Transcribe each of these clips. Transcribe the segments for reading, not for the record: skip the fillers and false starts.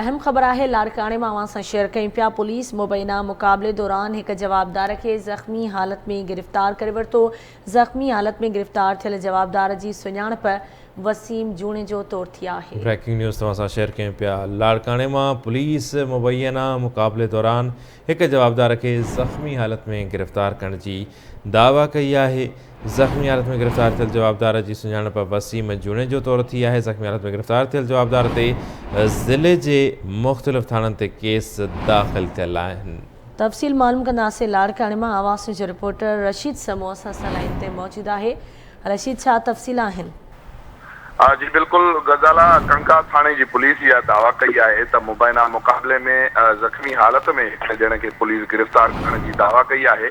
अहम ख़बर है लाड़काने में अवां सां शेयर कयूं पिया। पुलिस मुबैना मुक़ाबले दौरान एक जवाबदार के ज़ख़्मी हालत में गिरफ़्तार करे वरितो। ज़ख़्मी हालत में गिरफ़्तार थियल जवाबदार की सुञाणप वसीम जूणे जो तौर थी है। ब्रेकिंग न्यूज़ तव्हां सां शेयर कयूं पिया। लाड़काने में पुलिस मुबैना मुक़ाबले दौरान एक जवाबदार के ज़ख़्मी हालत में गिरफ़्तार करण की दावा कई है। ज़ख़्मी हालत में गिरफ़्तार थियल जवाबदार की सुञाणप वसीम जूणे जो तौर थी है। ज़ख़्मी हालत में गिरफ़्तार थियल जवाबदार ते ज़िले के मुख़्तलिफ़ थाननि ते केस दाख़िल थियल आहिनि। तफ़सील मालूम कंदासीं। लाड़काने में आवाज़ न्यूज़ जो रिपोर्टर रशीद समो असां लाइन ते मौजूद है। रशीद, छा तफ़सील आहिनि? जी बिल्कुल, गजाला कंका थाने की पुलिस यह दावा कई है तो मुबैना मुक़ाबले में ज़ख़्मी हालत में एक जणे के पुलिस गिरफ़्तार करने की दावा कई है।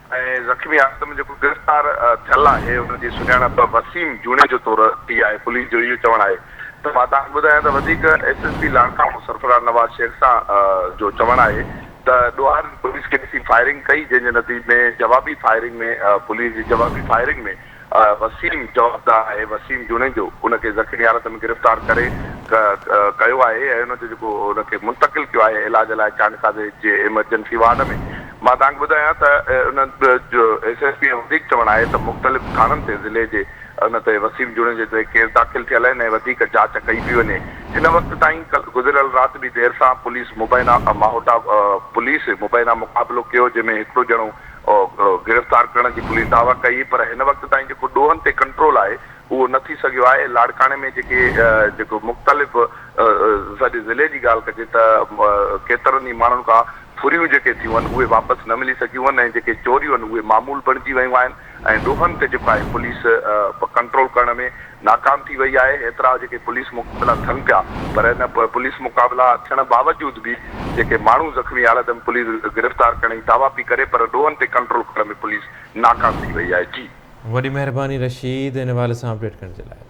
ज़ख़्मी हालत में जो गिरफ़्तार थियल है उनकी सुञाणप वसीम जूणे जो तौर थी है। पुलिस जो इहो चवणु आहे त मां तव्हांखे ॿुधायां त वधीक SSP लाड़काणो सरफराज़ नवाज़ शेख सां जो चवणु आहे त ॾोहार पुलिस के ॾिसी फायरिंग कई, जंहिंजे नतीजे में जवाबी फायरिंग में पुलिस जी जवाबी फायरिंग में वसीम जवाबदार है वसीम जूणे जो उनके ज़ख़्मी हालत में गिरफ़्तार करे कयो आहे ऐं उनजो जेको उनके मुंतकिल कियो आहे इलाज लाइ चाणकादे जे इमरजेंसी वार्ड में। मां तव्हांखे ॿुधायां त उन जो SSP वधीक चवणु आहे त मुख़्तलिफ़ थाननि ते ज़िले जे उन ते वसीम जूणे जे ते केस दाख़िल थियल आहिनि ऐं वधीक जांच कई पई वञे। हिन वक़्त ताईं गुज़िरियल राति बि देरि सां पुलिस मुबैना माहोटा पुलिस मुबैना मुक़ाबिलो कयो, जंहिंमें हिकिड़ो ॼणो गिरफ़्तार करण की पुलिस दावा कई, पर हिन वक़्त ताईं जेको ॾोहनि ते कंट्रोल आहे उहो न थी सघियो आहे। लाड़काने में जेको मुख़्तलिफ़ सॼे ज़िले जी ॻाल्हि कजे त केतिरनि ई माण्हुनि खां फुरियूं जेके थियूं आहिनि उहे वापसि न मिली सघियूं आहिनि ऐं जेके चोरियूं आहिनि उहे मामूल बणिजी वियूं आहिनि ऐं ॾोहनि ते जेको आहे पुलिस कंट्रोल करण में नाकाम थी वई आहे। एतिरा जेके पुलिस मुक़ाबिला थियनि पिया, पर हिन पुलिस मुक़ाबिला थियण बावजूद बि जेके माण्हू ज़ख़्मी हालत में पुलिस गिरफ़्तार करण जी दावा पई करे, पर ॾोहनि ते कंट्रोल करण में पुलिस नाकाम थी वई आहे। जी, वॾी महिरबानी रशीद, इन हवाले सां अपडेट करण जे लाइ।